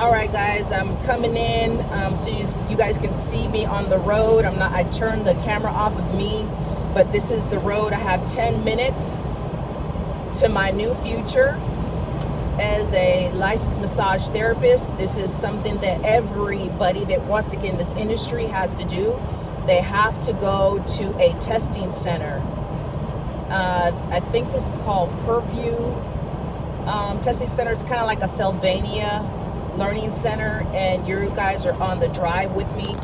All right, guys, I'm coming in so you guys can see me on the road. I turned the camera off of me, but this is the road. I have 10 minutes to my new future as a licensed massage therapist. This is something that everybody that wants to get in this industry has to do. They have to go to a testing center. I think this is called Purview Testing Center. It's kind of like a Sylvania Learning Center, and you guys are on the drive with me.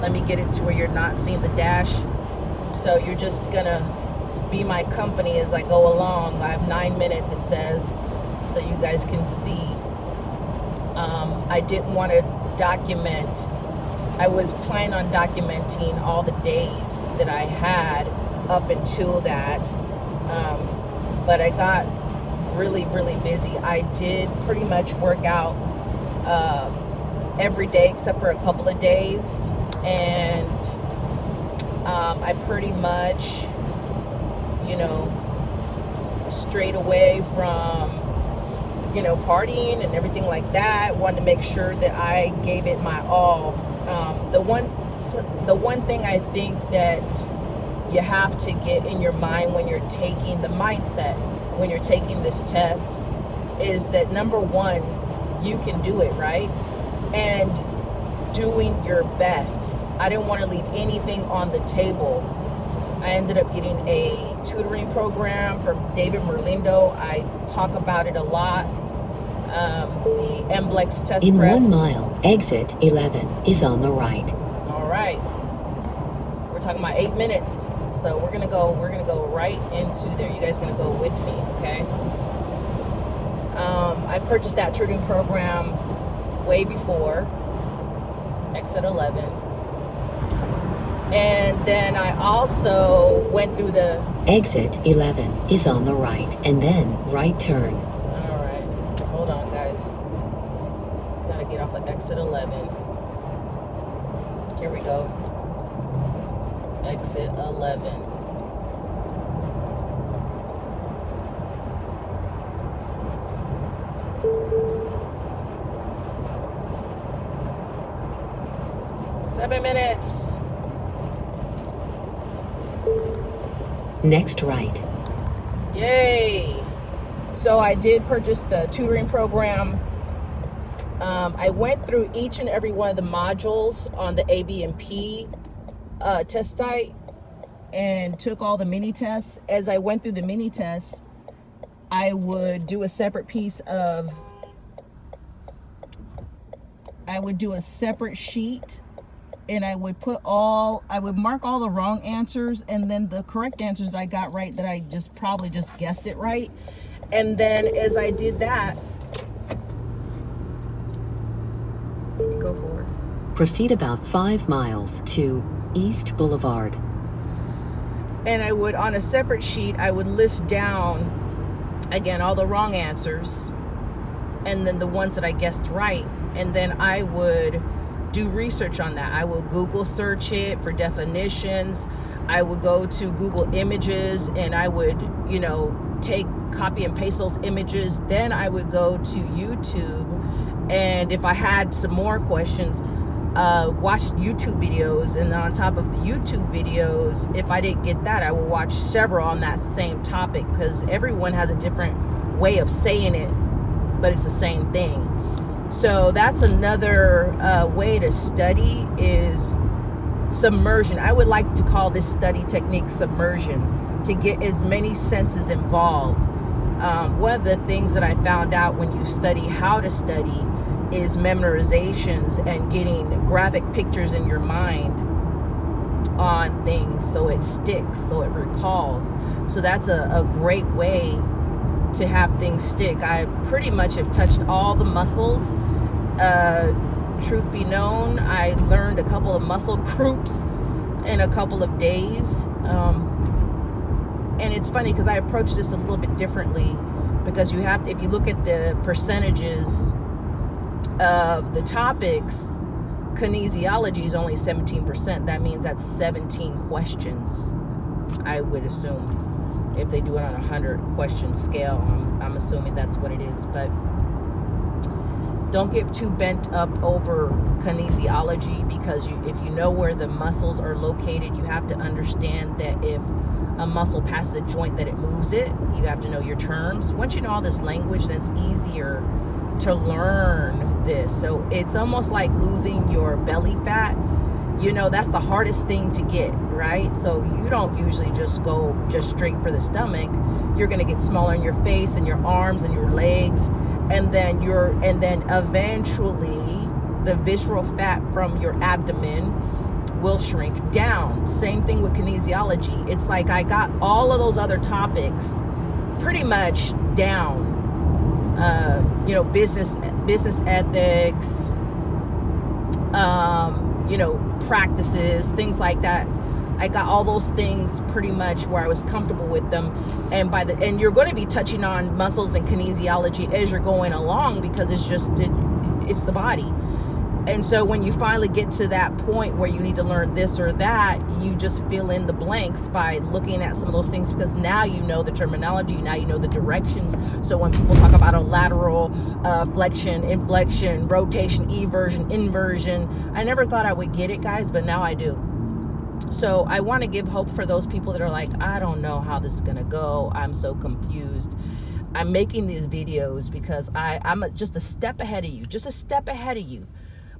Let me get it to where you're not seeing the dash. So you're just gonna be my company as I go along. I have 9 minutes, it says, so you guys can see. I didn't want to document. I was planning on documenting all the days that I had up until that, but I got really busy. I did pretty much work out every day except for a couple of days, and I pretty much, strayed away from partying and everything like that. Wanted to make sure that I gave it my all. The one thing I think that you have to get in your mind when you're taking the mindset, when you're taking this test, is that number one, you can do it, right? And doing your best. I didn't want to leave anything on the table. I ended up getting a tutoring program from David Merlindo. I talk about it a lot. The MBLEx test in press. 1 mile, exit 11 is on the right. All right. We're talking about 8 minutes. So we're gonna go right into there. You guys gonna go with me, okay? I purchased that tutoring program way before exit 11. And then I also went through the... Exit 11 is on the right, and then right turn. All right. Hold on, guys. Gotta get off at exit 11. Here we go. Exit 11. Seven minutes. Next right. Yay. So I did purchase the tutoring program. I went through each and every one of the modules on the ABMP test site and took all the mini tests. As I went through the mini tests, I would do a separate sheet, and I would mark all the wrong answers, and then the correct answers that I got right, that I probably just guessed it right. And then as I did that, let me go forward. Proceed about 5 miles to East Boulevard. And I would, on a separate sheet, I would list down, again, all the wrong answers, and then the ones that I guessed right. And then I would do research on that. I would Google search it for definitions. I would go to Google Images, and I would, copy and paste those images. Then I would go to YouTube, and if I had some more questions, watch YouTube videos. And then on top of the YouTube videos, if I didn't get that, I would watch several on that same topic, because everyone has a different way of saying it, but it's the same thing. So that's another way to study, is submersion. I would like to call this study technique submersion, to get as many senses involved. One of the things that I found out when you study how to study is memorizations and getting graphic pictures in your mind on things so it sticks, so it recalls. So that's a great way to have things stick. I pretty much have touched all the muscles. Truth be known, I learned a couple of muscle groups in a couple of days. And it's funny because I approach this a little bit differently, because if you look at the percentages of the topics, kinesiology is only 17%. That means that's 17 questions, I would assume. If they do it on a 100 question scale, I'm assuming that's what it is. But Don't get too bent up over kinesiology, because if you know where the muscles are located, you have to understand that if a muscle passes a joint, that it moves it. You have to know your terms. Once you know all this language, then it's easier to learn this. So it's almost like losing your belly fat. That's the hardest thing to get, right? So you don't usually just go just straight for the stomach. You're going to get smaller in your face and your arms and your legs, and then eventually the visceral fat from your abdomen will shrink down. Same thing with kinesiology. It's like I got all of those other topics pretty much down. Business ethics, practices, things like that. I got all those things pretty much where I was comfortable with them. And you're going to be touching on muscles and kinesiology as you're going along, because it's the body. And so when you finally get to that point where you need to learn this or that, you just fill in the blanks by looking at some of those things, because now you know the terminology, now you know the directions. So when people talk about a lateral flexion, inflection, rotation, eversion, inversion, I never thought I would get it, guys, but now I do. So I want to give hope for those people that are like, I don't know how this is going to go. I'm so confused. I'm making these videos because I'm just a step ahead of you.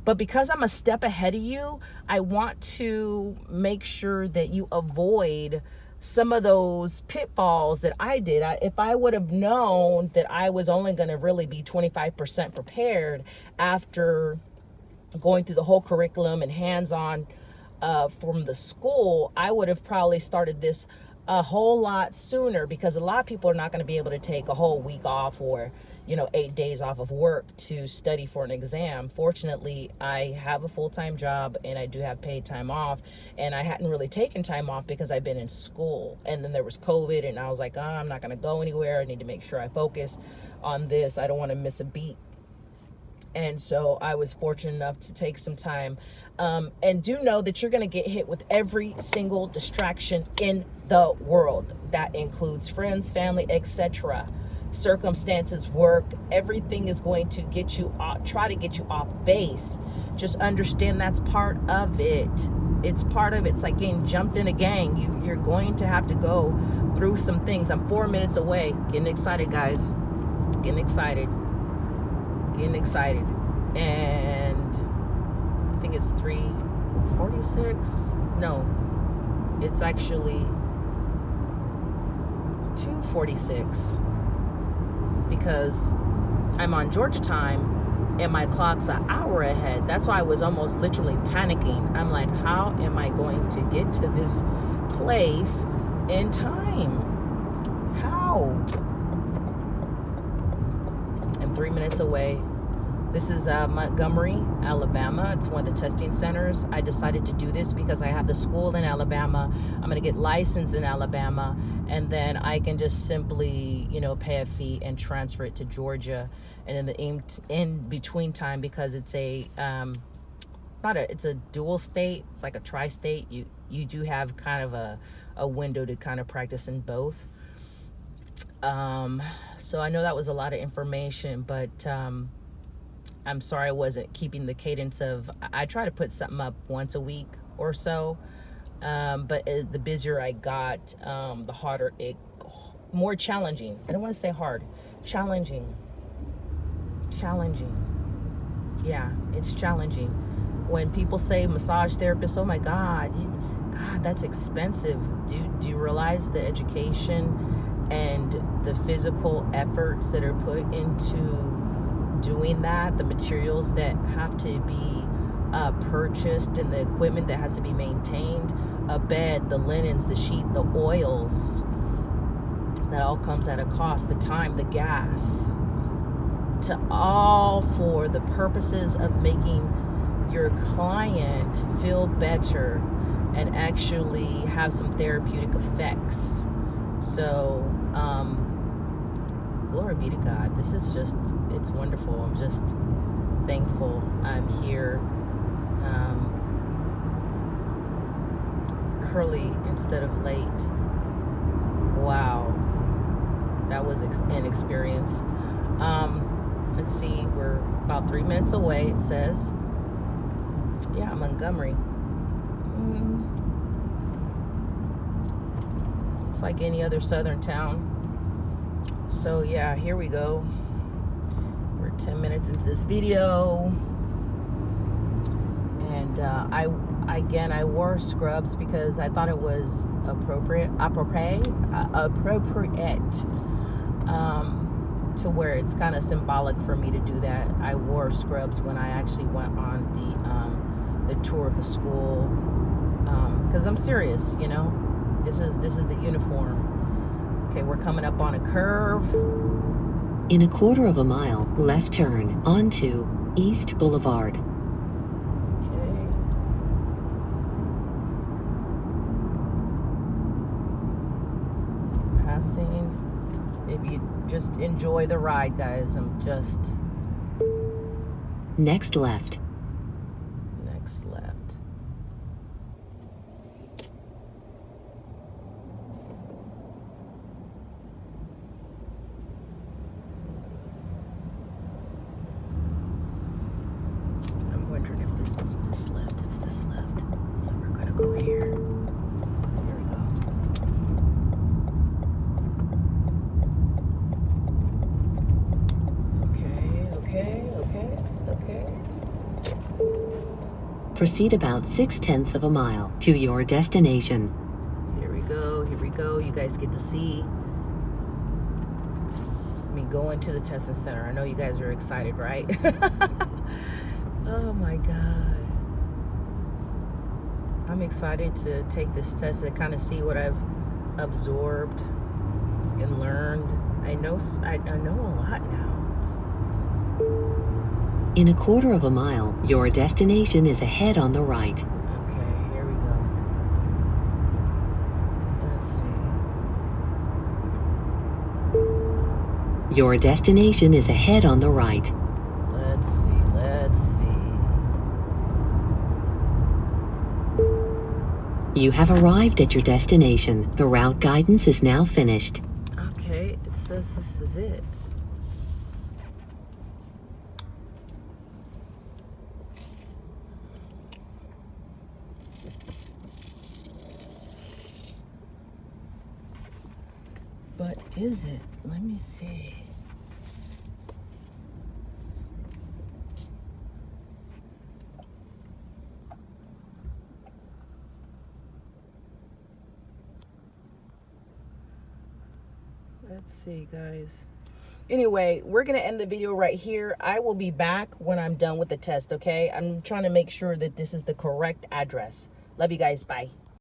But because I'm a step ahead of you, I want to make sure that you avoid some of those pitfalls that I did. If I would have known that I was only going to really be 25% prepared after going through the whole curriculum and hands-on from the school, I would have probably started this a whole lot sooner, because a lot of people are not going to be able to take a whole week off or 8 days off of work to study for an exam. Fortunately, I have a full-time job and I do have paid time off, and I hadn't really taken time off because I've been in school, and then there was COVID, and I was like, I'm not going to go anywhere. I need to make sure I focus on this. I don't want to miss a beat. And so I was fortunate enough to take some time. And do know that you're going to get hit with every single distraction in the world. That includes friends, family, etc., circumstances, work. Everything is going to get you off, try to get you off base. Just understand that's part of it. It's part of it. It's like getting jumped in a gang. You're going to have to go through some things. I'm 4 minutes away. Getting excited, guys. Getting excited. And I think it's 3:46. No, it's actually 2:46, because I'm on Georgia time and my clock's an hour ahead. That's why I was almost literally panicking. I'm like, how am I going to get to this place in time? How? I'm 3 minutes away. This is Montgomery, Alabama. It's one of the testing centers. I decided to do this because I have the school in Alabama. I'm going to get licensed in Alabama, and then I can just simply, pay a fee and transfer it to Georgia. And in the in between time, because it's it's a dual state. It's like a tri-state. You do have kind of a window to kind of practice in both. So I know that was a lot of information, but I'm sorry I wasn't keeping the cadence of, I try to put something up once a week or so, but the busier I got, the harder more challenging. I don't want to say hard, challenging. Yeah, it's challenging. When people say massage therapist, oh my God, that's expensive. Do you realize the education and the physical efforts that are put into doing that, the materials that have to be purchased, and the equipment that has to be maintained, a bed, the linens, the sheet, the oils, that all comes at a cost, the time, the gas, to all for the purposes of making your client feel better and actually have some therapeutic effects. So glory be to God. This is just, it's wonderful. I'm just thankful I'm here early instead of late. Wow. That was an experience. Let's see, we're About 3 minutes away, it says. Yeah, Montgomery. It's like any other southern town. So yeah, here we go. We're 10 minutes into this video. And I wore scrubs because I thought it was appropriate to where it's kind of symbolic for me to do that. I wore scrubs when I actually went on the tour of the school, because I'm serious, you know. This is the uniform. Okay, we're coming up on a curve. In a quarter of a mile, left turn onto East Boulevard. Okay. Passing. If you just enjoy the ride, guys, Next left. Next left. I'm wondering if it's this left. It's this left. So we're gonna go here. Here we go. Okay. Proceed about 6/10 of a mile to your destination. Here we go. You guys get to see me going to the testing center. I know you guys are excited, right? Oh my God. I'm excited to take this test and kind of see what I've absorbed and learned. I know a lot now. In a quarter of a mile, your destination is ahead on the right. Okay, here we go. Let's see. Your destination is ahead on the right. Let's see. You have arrived at your destination. The route guidance is now finished. Okay, it says this is it. But is it? Let me see. Let's see, guys. Anyway, we're going to end the video right here. I will be back when I'm done with the test, okay? I'm trying to make sure that this is the correct address. Love you guys. Bye.